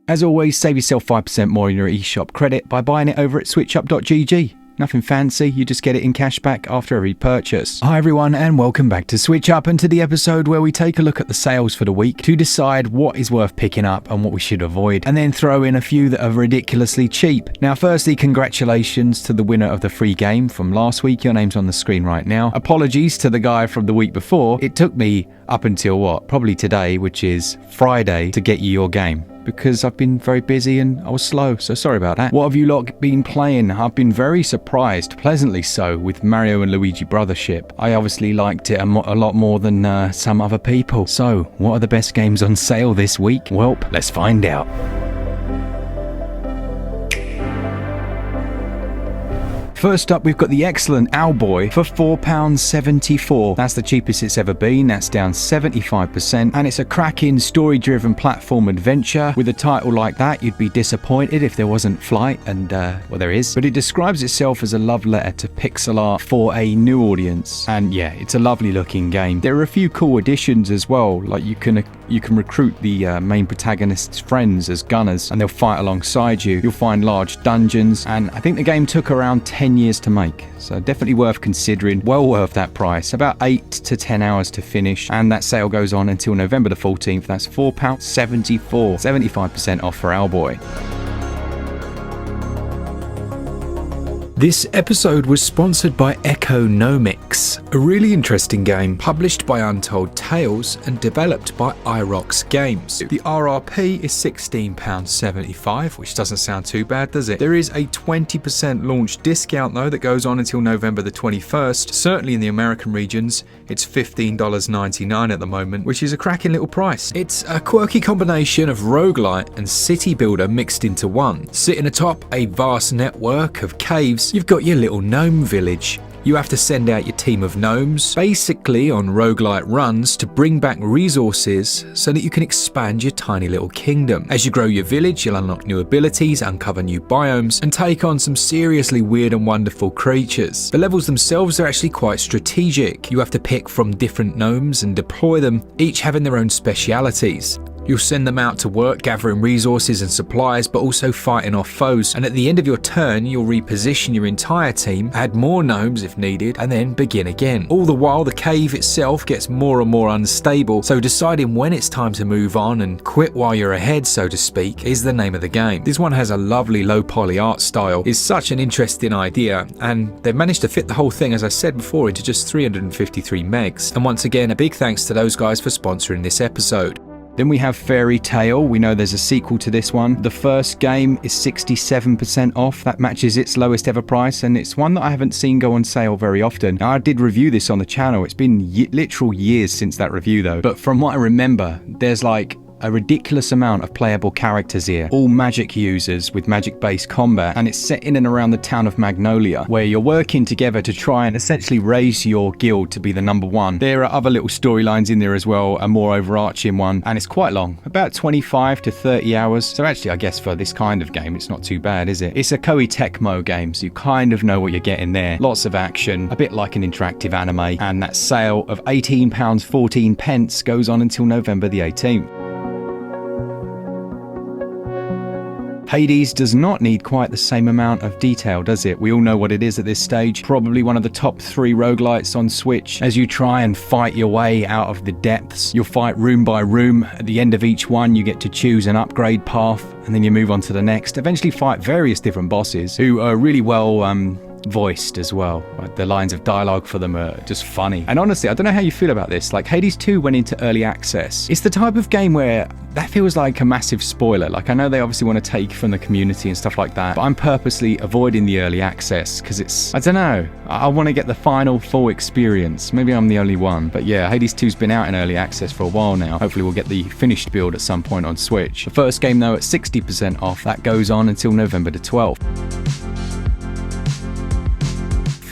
As always, save yourself 5% more in your eShop credit by buying it over at SwitchUp.gg. Nothing fancy, you just get it in cash back after every purchase. Hi everyone and welcome back to SwitchUp and to the episode where we take a look at the sales for the week to decide what is worth picking up and what we should avoid, and then throw in a few that are ridiculously cheap. Now firstly, congratulations to the winner of the free game from last week. Your name's on the screen right now. Apologies to the guy from the week before. It took me up until probably today, which is Friday, to get you your game, because I've been very busy and I was slow, so sorry about that. What have you lot been playing? I've been very surprised, pleasantly so, with Mario and Luigi Brothership. I obviously liked it a lot more than some other people. So, what are the best games on sale this week? Well, let's find out. First up, we've got the excellent Owlboy for £4.74. That's the cheapest it's ever been. That's down 75%. And it's a cracking story-driven platform adventure. With a title like that, you'd be disappointed if there wasn't flight, and well, there is. But it describes itself as a love letter to pixel art for a new audience. And yeah, it's a lovely looking game. There are a few cool additions as well. Like you can recruit the main protagonist's friends as gunners, and they'll fight alongside you. You'll find large dungeons, and I think the game took around 10 years to make, so definitely worth considering. Well worth that price. About 8 to 10 hours to finish, and that sale goes on until November the 14th. That's £4.74, 75% off for Owlboy. This episode was sponsored by EcoGnomix, a really interesting game published by Untold Tales and developed by Irox Games. The RRP is £16.75, which doesn't sound too bad, does it? There is a 20% launch discount though that goes on until November the 21st. Certainly in the American regions, it's $15.99 at the moment, which is a cracking little price. It's a quirky combination of roguelite and city builder mixed into one. Sitting atop a vast network of caves, you've got your little gnome village. You have to send out your team of gnomes, basically on roguelite runs, to bring back resources so that you can expand your tiny little kingdom. As you grow your village, you'll unlock new abilities, uncover new biomes, and take on some seriously weird and wonderful creatures. The levels themselves are actually quite strategic. You have to pick from different gnomes and deploy them, each having their own specialities. You'll send them out to work gathering resources and supplies, but also fighting off foes. And at the end of your turn, you'll reposition your entire team, add more gnomes if needed, and then begin again. All the while, the cave itself gets more and more unstable, so deciding when it's time to move on and quit while you're ahead, so to speak, is the name of the game. This one has a lovely low poly art style. It's such an interesting idea, and they've managed to fit the whole thing, as I said before, into just 353 megs. And once again, a big thanks to those guys for sponsoring this episode. Then we have Fairy Tail. We know there's a sequel to this one. The first game is 67% off. That matches its lowest ever price, and it's one that I haven't seen go on sale very often. Now, I did review this on the channel. It's been literal years since that review though. But from what I remember, there's like a ridiculous amount of playable characters here, all magic users with magic-based combat, and it's set in and around the town of Magnolia, where you're working together to try and essentially raise your guild to be the number one. There are other little storylines in there as well, a more overarching one, and it's quite long, about 25 to 30 hours. So actually, I guess for this kind of game, it's not too bad, is it? It's a Koei Tecmo game, so you kind of know what you're getting there. Lots of action, a bit like an interactive anime, and that sale of £18.14 goes on until November the 18th. Hades does not need quite the same amount of detail, does it? We all know what it is at this stage. Probably one of the top 3 roguelites on Switch. As you try and fight your way out of the depths, you'll fight room by room. At the end of each one, you get to choose an upgrade path, and then you move on to the next. Eventually fight various different bosses who are really well voiced as well. The lines of dialogue for them are just funny. And honestly, I don't know how you feel about this. Like, Hades 2 went into early access. It's the type of game where that feels like a massive spoiler. Like, I know they obviously want to take from the community and stuff like that, but I'm purposely avoiding the early access because it's, I don't know, I want to get the final full experience. Maybe I'm the only one, but yeah, Hades 2's been out in early access for a while now. Hopefully we'll get the finished build at some point on Switch. The first game though at 60% off. That goes on until November the 12th.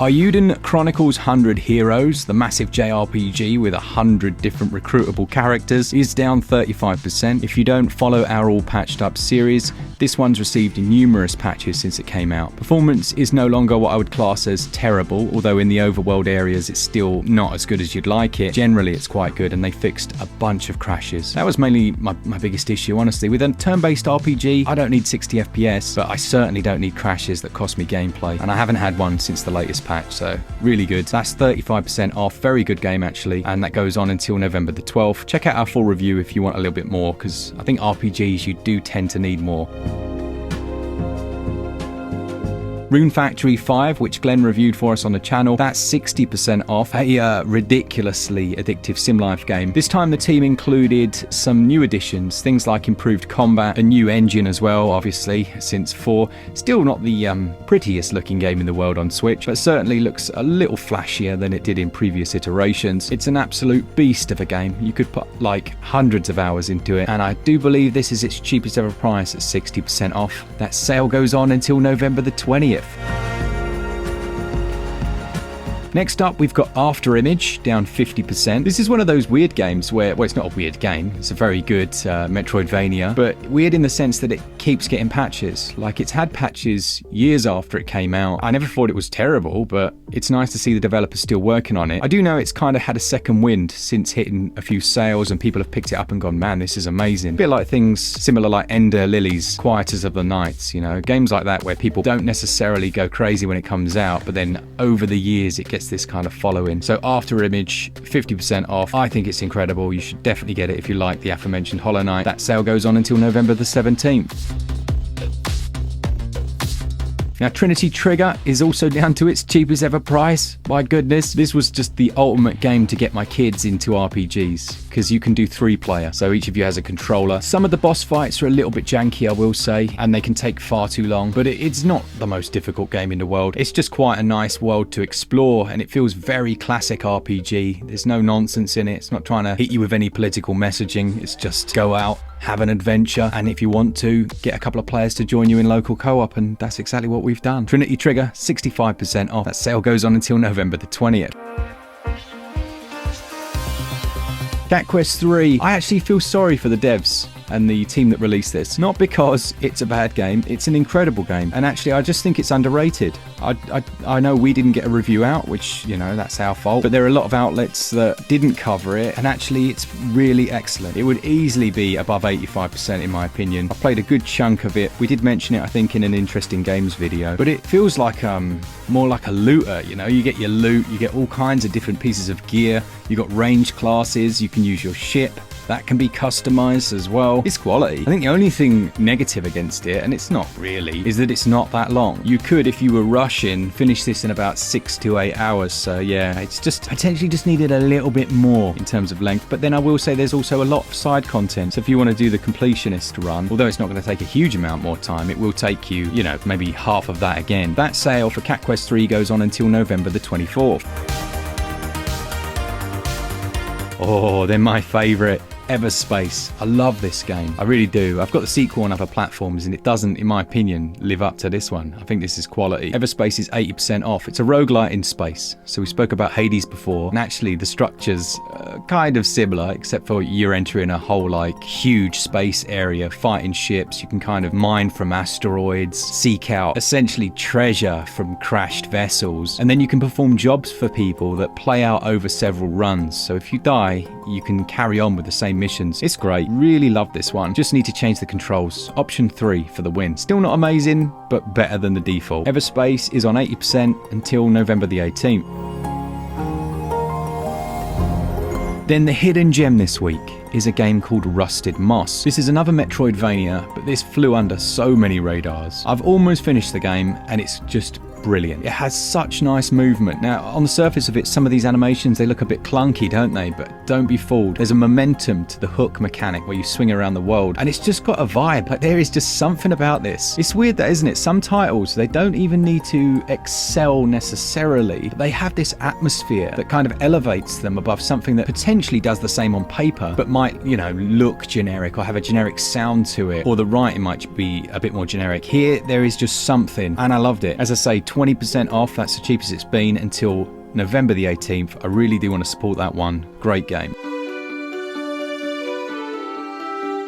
Ayuden Chronicles 100 Heroes, the massive JRPG with 100 different recruitable characters, is down 35%. If you don't follow our all patched up series, this one's received numerous patches since it came out. Performance is no longer what I would class as terrible, although in the overworld areas it's still not as good as you'd like it. Generally it's quite good, and they fixed a bunch of crashes. That was mainly my biggest issue, honestly. With a turn-based RPG, I don't need 60 FPS, but I certainly don't need crashes that cost me gameplay, and I haven't had one since the latest patch, so really good. That's 35% off, very good game actually, and that goes on until November the 12th. Check out our full review if you want a little bit more, because I think RPGs, you do tend to need more. Rune Factory 5, which Glen reviewed for us on the channel, that's 60% off. A ridiculously addictive sim life game. This time the team included some new additions, things like improved combat, a new engine as well, obviously, since 4. Still not the prettiest looking game in the world on Switch, but certainly looks a little flashier than it did in previous iterations. It's an absolute beast of a game. You could put like hundreds of hours into it, and I do believe this is its cheapest ever price at 60% off. That sale goes on until November the 20th. Next up, we've got Afterimage, down 50%. This is one of those weird games where, well, it's not a weird game. It's a very good Metroidvania, but weird in the sense that it keeps getting patches. Like, it's had patches years after it came out. I never thought it was terrible, but it's nice to see the developers still working on it. I do know it's kind of had a second wind since hitting a few sales, and people have picked it up and gone, man, this is amazing. A bit like things similar like Ender Lily's Quieters of the Nights, you know, games like that where people don't necessarily go crazy when it comes out, but then over the years it gets this kind of following. So Afterimage, 50% off. I think it's incredible. You should definitely get it if you like the aforementioned Hollow Knight. That sale goes on until November the 17th. Now, Trinity Trigger is also down to its cheapest ever price. My goodness, this was just the ultimate game to get my kids into RPGs, because you can do 3-player, so each of you has a controller. Some of the boss fights are a little bit janky, I will say, and they can take far too long, but it's not the most difficult game in the world. It's just quite a nice world to explore, and it feels very classic RPG. There's no nonsense in it. It's not trying to hit you with any political messaging. It's just go out, have an adventure, and if you want to, get a couple of players to join you in local co-op, and that's exactly what we've done. Trinity Trigger, 65% off. That sale goes on until November the 20th. Cat Quest 3, I actually feel sorry for the devs and the team that released this. Not because it's a bad game, it's an incredible game, and actually I just think it's underrated. I know we didn't get a review out, which, you know, that's our fault, but there are a lot of outlets that didn't cover it, and actually it's really excellent. It would easily be above 85% in my opinion. I played a good chunk of it. We did mention it, I think, in an Interesting Games video, but it feels like more like a looter, you know. You get your loot, you get all kinds of different pieces of gear, you got range classes, you can use your ship. That can be customized as well. It's quality. I think the only thing negative against it, and it's not really, is that it's not that long. You could, if you were rushing, finish this in about 6 to 8 hours. So yeah, it's just potentially just needed a little bit more in terms of length. But then I will say there's also a lot of side content. So if you want to do the completionist run, although it's not going to take a huge amount more time, it will take you, you know, maybe half of that again. That sale for Cat Quest 3 goes on until November the 24th. Oh, they're my favourite. Everspace. I love this game. I really do. I've got the sequel on other platforms and it doesn't, in my opinion, live up to this one. I think this is quality. Everspace is 80% off. It's a roguelite in space. So we spoke about Hades before, and actually the structure's kind of similar, except for you're entering a whole like huge space area, fighting ships. You can kind of mine from asteroids, seek out essentially treasure from crashed vessels, and then you can perform jobs for people that play out over several runs. So if you die, you can carry on with the same missions. It's great. Really love this one. Just need to change the controls. Option 3 for the win. Still not amazing, but better than the default. Everspace is on 80% until November the 18th. Then the hidden gem this week is a game called Rusted Moss. This is another Metroidvania, but this flew under so many radars. I've almost finished the game and it's just brilliant. It has such nice movement. Now, on the surface of it, some of these animations, they look a bit clunky, don't they? But don't be fooled. There's a momentum to the hook mechanic where you swing around the world, and it's just got a vibe. Like, there is just something about this. It's weird that, isn't it? Some titles, they don't even need to excel necessarily, but they have this atmosphere that kind of elevates them above something that potentially does the same on paper, but might, you know, look generic or have a generic sound to it, or the writing might be a bit more generic. Here, there is just something, and I loved it. As I say, 20% off. That's the cheapest it's been until November the 18th. I really do want to support that one. Great game.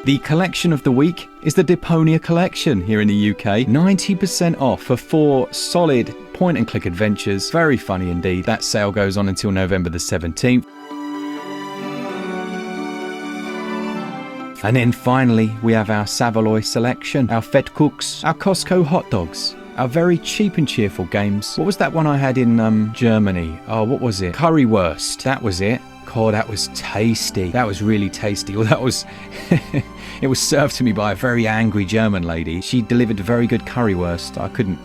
The collection of the week is the Deponia collection here in the UK. 90% off for 4 solid point-and-click adventures. Very funny indeed. That sale goes on until November the 17th. And then finally, we have our Savaloy selection, our Fed Cooks, our Costco hot dogs, our very cheap and cheerful games. What was that one I had in Germany? Oh, what was it? Currywurst. That was it. God, that was tasty. That was really tasty. Well, that was... It was served to me by a very angry German lady. She delivered a very good currywurst. I couldn't,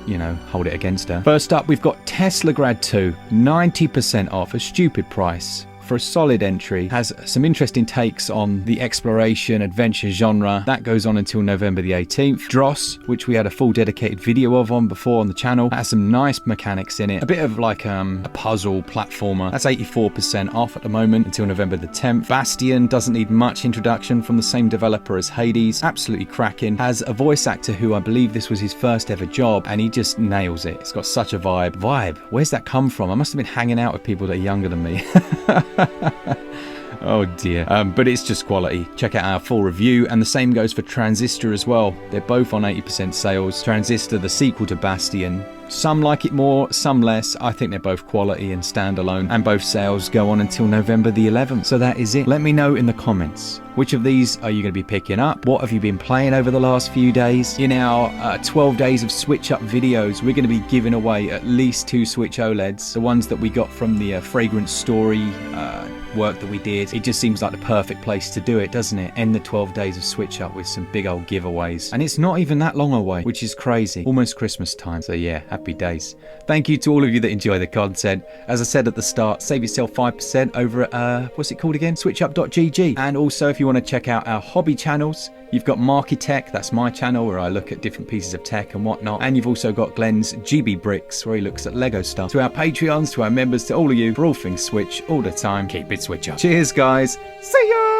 hold it against her. First up, we've got Tesla Grad 2. 90% off, a stupid price. For a solid entry, has some interesting takes on the exploration adventure genre. That goes on until November the 18th. Dross, which we had a full dedicated video of before on the channel, has some nice mechanics in it. A bit of like a puzzle platformer. That's 84% off at the moment until November the 10th. Bastion doesn't need much introduction, from the same developer as Hades. Absolutely cracking. Has a voice actor who I believe this was his first ever job, and he just nails it. It's got such a vibe. Where's that come from? I must have been hanging out with people that are younger than me. Oh dear. But it's just quality. Check out our full review, and the same goes for Transistor as well. They're both on 80% sales. Transistor, the sequel to Bastion. Some like it more, some less. I think they're both quality and standalone, and both sales go on until November the 11th. So that is it. Let me know in the comments, which of these are you going to be picking up? What have you been playing over the last few days? In our 12 days of SwitchUp videos, we're going to be giving away at least 2 Switch OLEDs. The ones that we got from the Fragrance Story work that we did. It just seems like the perfect place to do it, doesn't it? End the 12 days of SwitchUp with some big old giveaways. And it's not even that long away, which is crazy. Almost Christmas time. So yeah, happy days. Thank you to all of you that enjoy the content. As I said at the start, save yourself 5% over at, what's it called again? SwitchUp.gg. And also, if you want to check out our hobby channels, you've got Markitech, that's my channel where I look at different pieces of tech and whatnot. And you've also got Glen's GB Bricks, where he looks at Lego stuff. To our Patreons, to our members, to all of you, for all things Switch, all the time, keep it Switch up. Cheers, guys. See ya!